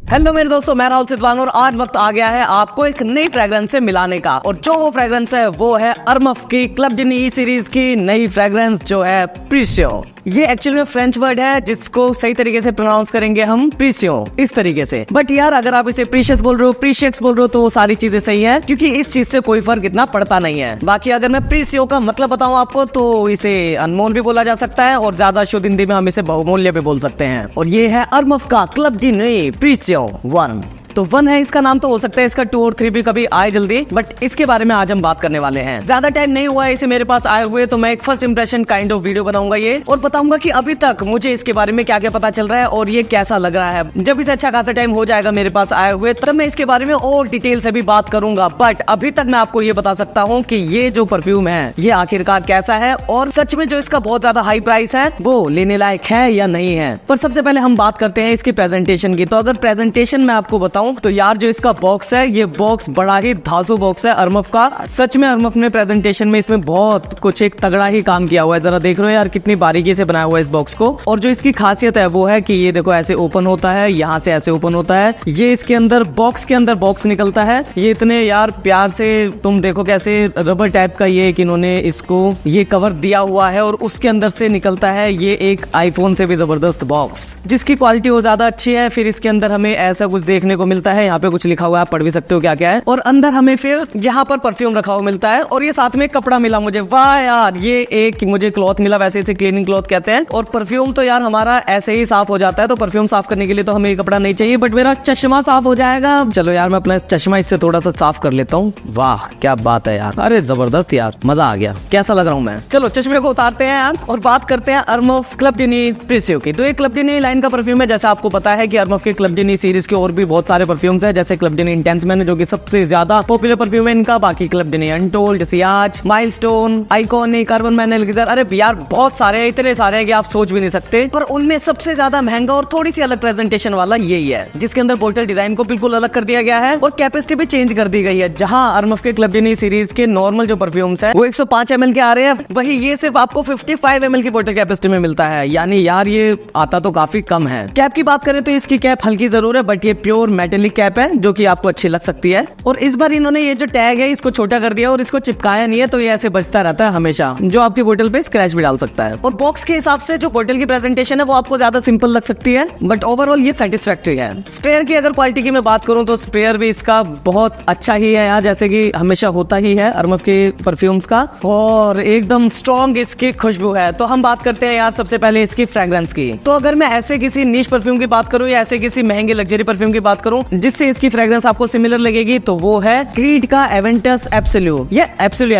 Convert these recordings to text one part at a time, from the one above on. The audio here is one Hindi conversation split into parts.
हेलो मेरे दोस्तों, मैं राहुल सिद्धवान और आज वक्त आ गया है आपको एक नई फ्रेग्रेंस से मिलाने का। और जो वो फ्रेग्रेंस है वो है अरमफ की क्लब डी नी सीरीज की नई फ्रेग्रेंस जो है प्रीसियो। ये एक्चुअली में फ्रेंच वर्ड है जिसको सही तरीके से प्रोनाउंस करेंगे हम प्रीसियो इस तरीके से। बट यार अगर आप इसे प्रीशियस बोल रहे हो, प्रीशियस बोल रहे हो तो वो सारी चीजें सही है क्योंकि इस चीज से कोई फर्क इतना पड़ता नहीं है। बाकी अगर मैं प्रीसियो का मतलब बताऊं आपको तो इसे अनमोल भी बोला जा सकता है और ज्यादा शुद्ध हिंदी में हम इसे बहुमूल्य भी बोल सकते हैं। और ये है अरमफ का क्लब डी नी प्रीसियो 1। तो 1 है इसका नाम, तो हो सकता है इसका 2 और 3 भी कभी आए जल्दी, बट इसके बारे में आज हम बात करने वाले हैं। ज्यादा टाइम नहीं हुआ है इसे मेरे पास आए हुए, तो मैं एक first impression kind of video बनाऊंगा ये और बताऊंगा कि अभी तक मुझे इसके बारे में क्या क्या पता चल रहा है और ये कैसा लग रहा है। जब इसे अच्छा खासा टाइम हो जाएगा मेरे पास आए हुए तब मैं इसके बारे में और डिटेल से भी बात करूंगा। बट अभी तक मैं आपको ये बता सकता हूँ कि ये जो परफ्यूम है ये आखिरकार कैसा है और सच में जो इसका बहुत ज्यादा हाई प्राइस है वो लेने लायक है या नहीं है। पर सबसे पहले हम बात करते हैं इसकी प्रेजेंटेशन की। तो अगर प्रेजेंटेशन मैं आपको बताऊं तो यार जो इसका बॉक्स है ये बॉक्स बड़ा ही धांसू बॉक्स है अरमफ का। सच में अरमफ ने प्रेजेंटेशन में इसमें बहुत कुछ एक तगड़ा ही काम किया हुआ है। जरा देख रहे हो यार कितनी बारीकी से बनाया हुआ है इस बॉक्स को। और जो इसकी खासियत है वो है कि ये देखो ऐसे ओपन होता है, यहाँ से ऐसे ओपन होता है, ये इसके अंदर बॉक्स के अंदर बॉक्स निकलता है। ये इतने यार प्यार से तुम देखो कैसे रबर टाइप का ये कि इन्होंने इसको ये कवर दिया हुआ है और उसके अंदर से निकलता है ये एक आईफोन से भी जबरदस्त बॉक्स जिसकी क्वालिटी वो ज्यादा अच्छी है। फिर इसके अंदर हमें ऐसा कुछ देखने को मिलता है, यहाँ पे कुछ लिखा हुआ है, आप पढ़ भी सकते हो क्या क्या है। और अंदर हमें फिर यहाँ पर परफ्यूम रखा हुआ मिलता है और ये साथ में कपड़ा मिला मुझे। वाह यार, ये एक मुझे क्लॉथ मिला, वैसे इसे क्लीनिंग क्लॉथ कहते हैं। और परफ्यूम तो यार हमारा ऐसे ही साफ हो जाता है, तो परफ्यूम साफ करने के लिए तो हमें कपड़ा नहीं चाहिए, बट मेरा चश्मा साफ हो जाएगा। चलो यार मैं अपना चश्मा इससे थोड़ा सा साफ कर लेता हूँ। वाह क्या बात है यार, अरे जबरदस्त यार, मजा आ गया। कैसा लग रहा हूँ मैं? चलो चश्मे को उतारते हैं यार और बात करते हैं अरमफ क्लब डी नी प्रीसियो की। तो ये क्लब डी नी लाइन का परफ्यूम है। जैसे आपको पता है कि अरमफ के क्लब डी नी सीरीज के और भी बहुत सारे परफ्यूम्स है, जैसे Club de Nuit intense man जो कि सबसे ज्यादा पॉपुलर परफ्यूम है इनका। बाकी क्लब डी नी अनटोल्ड, सियाज, milestone, iconic, urban man Elixir, अरे यार बहुत सारे, इतने सारे हैं कि आप सोच भी नहीं सकते। पर उनमें सबसे ज्यादा महंगा और थोड़ी सी अलग प्रेजेंटेशन वाला यही है जिसके अंदर बोतल डिजाइन को बिल्कुल अलग कर दिया गया है और कैपेसिटी भी चेंज कर दी गई है। जहां अरमफ के क्लब डी नी सीरीज के नॉर्मल जो परफ्यूम्स है वो 105 ml के आ रहे हैं, वही ये सिर्फ आपको 55 ml की बोतल कैपेसिटी में मिलता है। यानी यार ये आता तो काफी कम है। कैप की बात करें तो इसकी कैप हल्की जरूर है, बट ये प्योर मेटेलिक कैप है जो कि आपको अच्छी लग सकती है। और इस बार इन्होंने ये जो टैग है इसको छोटा कर दिया और इसको चिपकाया नहीं है, तो ये ऐसे बचता रहता है हमेशा, जो आपकी बोतल पे स्क्रैच भी डाल सकता है। और बॉक्स के हिसाब से जो बोतल की प्रेजेंटेशन है वो आपको ज्यादा सिंपल लग सकती है, बट ओवरऑल ये सेटिस्फैक्टरी है। स्प्रेयर की अगर क्वालिटी की मैं बात करूं तो स्प्रेयर भी इसका बहुत अच्छा ही है यार, जैसे कि हमेशा होता ही है अरमफ के परफ्यूम्स का। और एकदम स्ट्रॉन्ग इसकी खुशबू है। तो हम बात करते हैं यार सबसे पहले इसकी फ्रेग्रेंस की। तो अगर मैं ऐसे किसी नीश परफ्यूम की बात करूं या ऐसे किसी महंगे लग्जरी परफ्यूम की बात करूं जिससे इसकी फ्रेग्रेंस आपको सिमिलर लगेगी तो वो है क्रीड का एवेंटस एब्सोल्यूट। ये एब्सोल्यूट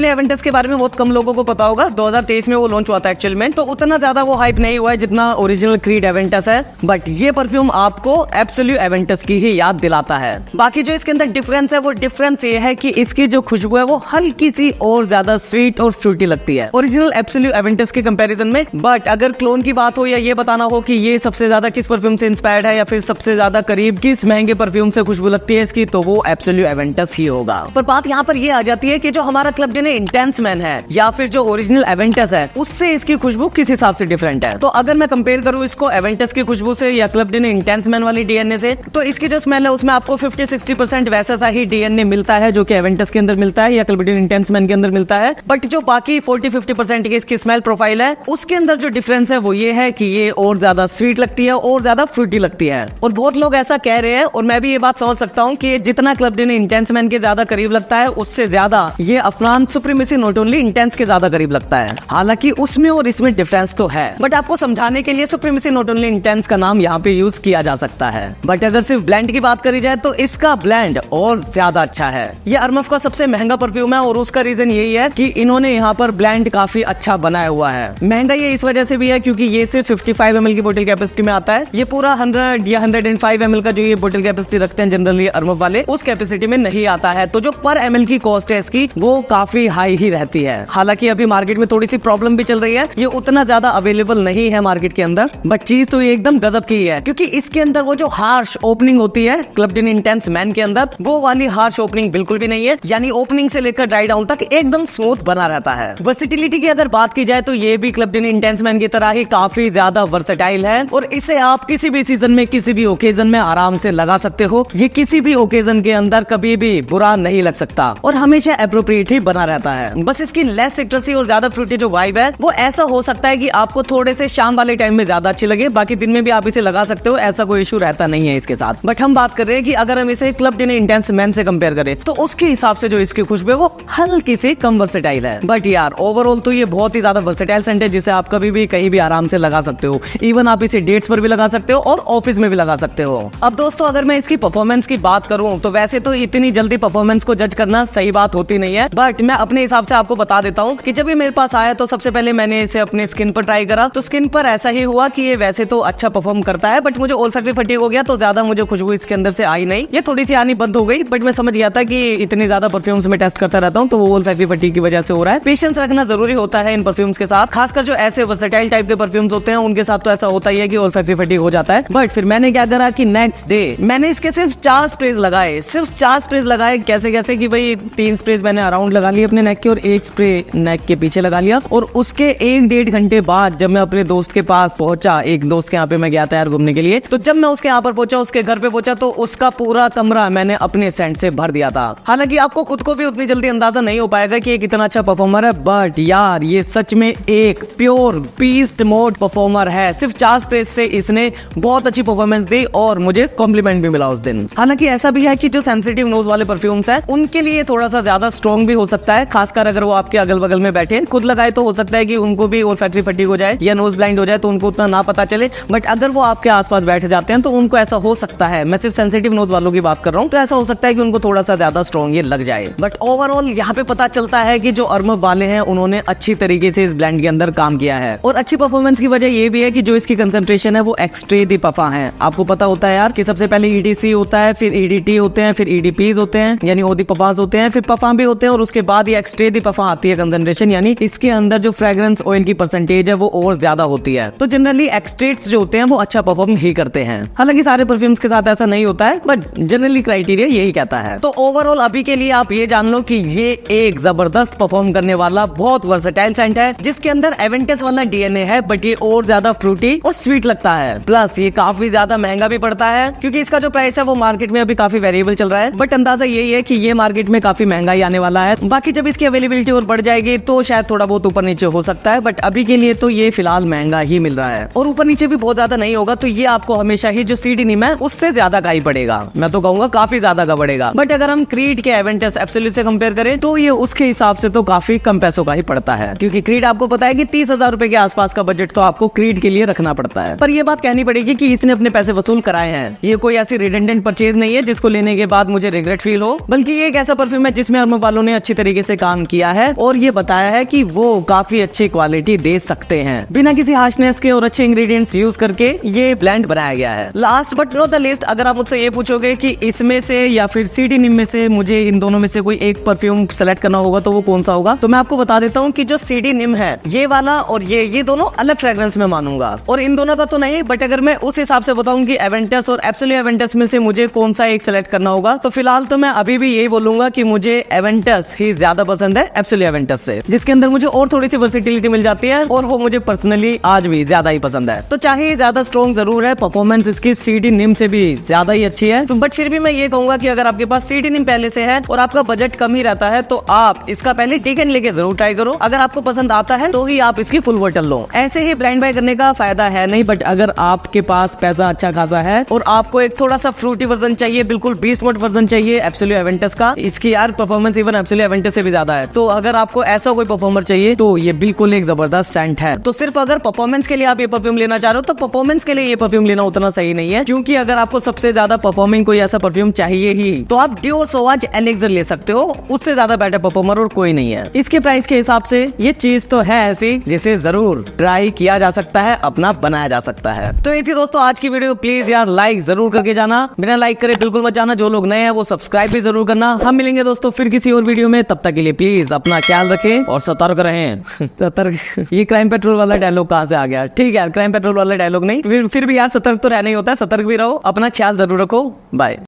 एवेंटस के बारे में बहुत कम लोगों को पता होगा। 2023 में वो लॉन्च हुआ था एक्चुअल में, तो उतना ज्यादा वो हाइप नहीं हुआ है जितना ओरिजिनल क्रीड एवेंटस है। बट ये परफ्यूम आपको एब्सोल्यूट एवेंटस की ही याद दिलाता है। बाकी जो इसके अंदर डिफरेंस है वो डिफरेंस ये है कि इसकी जो खुशबू है वो हल्की सी और ज्यादा स्वीट और फ्रूटी लगती है ओरिजिनल एब्सोल्यूट एवेंटस के कंपैरिजन में। बट अगर क्लोन की बात हो या ये बताना हो कि ये सबसे ज्यादा किस परफ्यूम से इंस्पायर्ड है या फिर सबसे ज्यादा करीब किस महंगे परफ्यूम से खुशबू लगती है इसकी, तो वो एब्सोल्यूट एवेंटस ही होगा। पर बात यहाँ पर ये आ जाती है कि जो हमारा club de Nuit intense man है या फिर जो ओरिजिनल एवेंटस है उससे इसकी खुशबू किस हिसाब से डिफरेंट है। तो अगर मैं कंपेयर करूँ इसको एवेंटस की खुशबू से या club de Nuit intense man वाली डीएनए से, तो इसकी जो स्मेल है उसमें आपको 50-60% वैसा सा ही डीएनए मिलता है जो कि एवेंटस के अंदर मिलता है या club de Nuit intense man के अंदर मिलता है। बट जो बाकी 40-50% की इसकी स्मेल प्रोफाइल है उसके अंदर जो डिफरेंस है वो ये है कि ये और ज्यादा स्वीट लगती है और ज्यादा फ्रूटी लगती है। और बहुत लोग ऐसा कह रहे हैं और मैं भी ये बात समझ सकता हूँ कि जितना club de Nuit intense man के ज्यादा करीब लगता है उससे ज्यादा ये Afnan supremacy not only intense के ज्यादा करीब लगता है। हालांकि उसमें और इसमें डिफरेंस तो है, बट आपको समझाने के लिए सुप्रीमेसी नॉट ओनली इंटेंस का नाम यहाँ पे यूज किया जा सकता है। बट अगर सिर्फ ब्लेंड की बात करी जाए तो इसका ब्लेंड और ज्यादा अच्छा है। ये अरमफ का सबसे महंगा परफ्यूम है और उसका रीजन यही है कि इन्होंने यहाँ पर ब्लेंड काफी अच्छा बनाया हुआ है। महंगा ये इस वजह से भी है क्योंकि ये सिर्फ 55 ml की बोतल कैपेसिटी में आता है। ये पूरा 100 या 105 ml का जो ये बोतल कैपेसिटी रखते हैं जनरली अरमफ वाले, उस कैपेसिटी में नहीं आता है। तो जो पर ml की कॉस्ट है इसकी वो काफी हाई ही रहती है। हालांकि अभी मार्केट में थोड़ी सी प्रॉब्लम भी चल रही है, ये उतना ज्यादा अवेलेबल नहीं है मार्केट के अंदर, बट चीज तो ये एकदम गजब की है क्योंकि इसके अंदर वो जो हार्श ओपनिंग होती है club de Nuit intense man के अंदर, वो वाली हार्श ओपनिंग बिल्कुल भी नहीं है। यानी ओपनिंग से लेकर ड्राई डाउन तक एकदम स्मूथ बना रहता है। वर्सेटिलिटी की अगर बात की जाए तो ये भी club de Nuit intense man की तरह ही काफी ज्यादा वर्सेटाइल है और इसे आप किसी भी सीजन में किसी भी ओकेजन में आराम से लगा सकते हो। ये किसी भी ओकेजन के अंदर कभी भी बुरा नहीं लग सकता और हमेशा एप्रोप्रिएट ही बना रहता है। बस इसकी लेस सिट्रसी और ज्यादा फ्रूटी जो वाइब है वो ऐसा हो सकता है कि आपको थोड़े से शाम वाले टाइम में ज्यादा अच्छी लगे, बाकी दिन में भी आप इसे लगा सकते हो, ऐसा कोई इशू रहता नहीं है इसके साथ। बट हम बात कर रहे हैं कि अगर हम इसे क्लब डिनर इंटेंस मैन से कंपेयर करें तो उसके हिसाब से जो इसकी खुशबू है वो हल्की सी कम वर्सेटाइल है। बट यार ओवरऑल तो ये बहुत ही ज्यादा वर्सेटाइल सेंट है जिसे आप कभी भी कहीं भी आराम से लगा सकते हो। इवन आप इसे डेट्स पर भी लगा सकते हो और ऑफिस में भी लगा सकते हो। अब दोस्तों अगर मैं इसकी परफॉर्मेंस की बात करूं तो वैसे तो इतनी जल्दी परफॉर्मेंस को जज करना सही बात होती नहीं है, बट मैं अपने हिसाब से आपको बता देता हूं कि जब ये मेरे पास आया तो सबसे पहले मैंने इसे अपने स्किन पर ट्राई करा तो स्किन पर ऐसा ही हुआ कि ये वैसे तो अच्छा परफॉर्म करता है, बट मुझे ओल्फैक्टरी फटीग हो गया तो ज्यादा मुझे खुशबू इसके अंदर से आई नहीं। ये थोड़ी सी आनी बंद हो गई, बट मैं समझ गया था कि इतनी ज्यादा परफ्यूम्स में टेस्ट करता रहता हूँ तो वो ओल्फैक्टरी फटीग की वजह से हो रहा है। पेशेंस रखना जरूरी होता है इन परफ्यूम्स के साथ, खासकर जो ऐसे वर्सेटाइल टाइप के परफ्यूम्स होते हैं उनके साथ तो ऐसा होता ही है कि ओल्फैक्टरी फटीग हो जाता है। बट फिर मैंने क्या करा कि नेक्स्ट डे मैंने इसके सिर्फ 4 स्प्रेज लगाए, सिर्फ 4 स्प्रेज लगाए। कैसे कैसे कि भाई 3 स्प्रेज मैंने अराउंड लगा लिए अपने नेक के और 1 स्प्रे नेक के पीछे लगा लिया। और उसके 1-1.5 घंटे बाद जब मैं अपने दोस्त के पास पहुंचा, एक दोस्त के यहाँ पे मैं गया था यार घूमने के लिए, तो जब मैं उसके यहाँ पर पहुंचा, उसके घर पे पहुंचा तो उसका पूरा कमरा मैंने अपने सेंट से भर दिया था। हालांकि आपको खुद को भी उतनी जल्दी अंदाजा नहीं हो पाएगा कि ये कितना अच्छा परफॉर्मर है, बट यार ये सच में एक प्योर बीस्ट मोड परफॉर्मर है। सिर्फ 4 स्प्रेज से इसने बहुत अच्छी परफॉर्मेंस दी और मुझे कॉम्प्लीमेंट भी मिला उस दिन। हालांकि ऐसा भी है कि जो सेंसिटिव नोज वाले परफ्यूम्स हैं उनके लिए थोड़ा सा ज्यादा स्ट्रॉन्ग भी हो सकता है, खासकर अगर वो आपके अगल बगल में बैठे खुद लगाए तो हो सकता है कि उनको भी ओल्फैक्टरी फटीग हो जाए या नोज ब्लाइंड हो जाए तो उनको उतना ना पता चले। बट अगर वो आपके आसपास बैठ जाते हैं तो उनको ऐसा हो सकता है, मैं सिर्फ सेंसिटिव नोज वालों की बात कर रहा हूँ, तो ऐसा हो सकता है कि उनको थोड़ा सा ज्यादा स्ट्रॉन्ग ये लग जाए। बट ओवरऑल यहाँ पे पता चलता है कि जो अरमफ वाले हैं उन्होंने अच्छी तरीके से इस ब्लेंड के अंदर काम किया है। और अच्छी परफॉर्मेंस की वजह ये भी है कि जो इसकी कंसंट्रेशन है वो एक्सट्रे दी पफा है। आपको पता होता है यार कि सबसे पहले ईडीसी होता है, फिर ईडीटी होते हैं, फिर ईडीपीज होते हैं यानी ओदी पफाज होते हैं, फिर पफा भी होते हैं और उसके बाद ये एक्सट्रे दी पफा आती है कंसंट्रेशन, यानी इसके अंदर जो फ्रेग्रेंस ऑयल की परसेंटेज है वो और ज्यादा होती है। तो जनरली एक्सट्रेट्स जो होते हैं वो अच्छा परफॉर्म ही करते हैं। हालांकि सारे परफ्यूम्स के साथ ऐसा नहीं होता है, बट जनरली क्राइटेरिया यही कहता है। तो ओवरऑल अभी के लिए आप ये जान लो कि ये एक जबरदस्त परफॉर्म करने वाला बहुत वर्सेटाइल सेंट है जिसके अंदर एवेंटस वाला डीएनए है, बट ये और ज्यादा फ्रूटी और स्वीट लगता है। प्लस ये काफी ज्यादा महंगा भी पड़ता है क्योंकि इसका जो प्राइस है वो मार्केट में अभी काफी वेरिएबल चल रहा है, बट अंदाजा यही है कि ये मार्केट में काफी महंगा ही आने वाला है। बाकी जब इसकी अवेलेबिलिटी और बढ़ जाएगी तो शायद थोड़ा बहुत ऊपर नीचे हो सकता है, बट अभी के लिए तो ये फिलहाल महंगा ही मिल रहा है और ऊपर नीचे भी बहुत ज्यादा नहीं होगा। तो ये आपको हमेशा ही जो सीडी निम है उससे ज्यादा का ही पड़ेगा, मैं तो कहूंगा काफी ज्यादा का पड़ेगा। बट अगर हम क्रीड के एवेंटस एब्सोल्यूट से कंपेयर करें तो ये उसके हिसाब से तो काफी कम पैसों का ही पड़ता है, क्योंकि क्रीड आपको पता है कि 30,000 रुपए के आसपास का बजट तो आपको क्रीड के लिए रखना पड़ता है। पर ये बात कहनी पड़ेगी कि इसने अपने पैसे वसूल कराए हैं। ये कोई ऐसी रिडेंडेंट परचेज नहीं है जिसको लेने के बाद मुझे रिग्रेट फील हो, बल्कि ये एक ऐसा परफ्यूम है जिसमें अरमफ वालों ने अच्छी तरीके से काम किया है और ये बताया है कि वो काफी अच्छी क्वालिटी दे सकते हैं बिना किसी हार्शनेस के और अच्छे इंग्रेडिएंट्स यूज करके ये ब्लेंड बनाया गया है। Last but not the least, अगर आप मुझसे ये पूछोगे कि इसमें से या फिर सीडी निम में से मुझे इन दोनों में से कोई एक परफ्यूम सेलेक्ट करना होगा तो वो कौन सा होगा, तो मैं आपको बता देता हूँ कि जो सीडी निम है ये वाला और ये दोनों अलग फ्रेग्रेंस में मानूंगा और इन दोनों का तो नहीं, बट अगर मैं उस हिसाब से बताऊं कि एवेंटस और एब्सोल्यूट एवेंटस में से मुझे कौन सा एक सेलेक्ट करना होगा तो फिलहाल तो मैं अभी भी यही बोलूंगा कि मुझे एवेंटस ही ज्यादा पसंद है एब्सोल्यूट एवेंटस से, जिसके अंदर मुझे और थोड़ी सी वर्सेटिलिटी मिल जाती है और वो मुझे पर्सनली आज भी ज्यादा ही पसंद है। तो चाहे ज्यादा स्ट्रॉन्ग जरूर है, परफॉर्मेंस इसकी सीडी निम से भी ज्यादा ही अच्छी है, बट फिर भी मैं ये कहूंगा कि अगर आपके पास सीडी निम पहले से है और आपका बजट कम ही रहता है तो आप इसका पहले टेकन लेके जरूर ट्राई करो। अगर आपको पसंद आता है तो ही आप इसकी फुल बोतल लो, ऐसे ही ब्लाइंड बाय करने का फायदा है नहीं। बट अगर आपके पास पैसा अच्छा खासा है और आपको एक थोड़ा सा फ्रूटी वर्जन चाहिए, बिल्कुल बीस्ट मोड वर्जन चाहिए एब्सोल्यूट एवेंटस का, इसकी यार परफॉर्मेंस इवन एब्सोल्यूट एवेंटस से भी ज्यादा है, तो अगर आपको ऐसा कोई परफॉर्मर चाहिए तो ये बिल्कुल एक जबरदस्त सेंट है। तो सिर्फ अगर परफॉर्मेंस के लिए आप ये परफ्यूम लेना चाह रहे हो तो परफॉर्मेंस के लिए ये परफ्यूम लेना उतना सही नहीं है, क्योंकि अगर आपको सबसे ज्यादा परफॉर्मिंग कोई ऐसा परफ्यूम चाहिए ही तो आप डिओर सोवाज एलेक्सर ले सकते हो, उससे ज्यादा बेटर परफॉर्मर और कोई नहीं है। इसके प्राइस के हिसाब से ये चीज तो है ऐसी जिसे जरूर ट्राई किया जा सकता है, अपना बनाया जा सकता है। तो ये थी दोस्तों आज की वीडियो, प्लीज यार लाइक जरूर करके जाना, बिना लाइक करे बिल्कुल मत जाना। जो लोग नए हैं वो सब्सक्राइब भी जरूर करना। हम मिलेंगे दोस्तों फिर किसी और वीडियो में, तब तक के लिए प्लीज अपना ख्याल रखें और सतर्क रहें। सतर्क, ये क्राइम पेट्रोल वाला डायलॉग कहाँ से आ गया? ठीक है यार, क्राइम पेट्रोल वाला डायलॉग नहीं, फिर भी यार सतर्क तो रहना ही होता है, सतर्क भी रहो, अपना ख्याल जरूर रखो। बाय।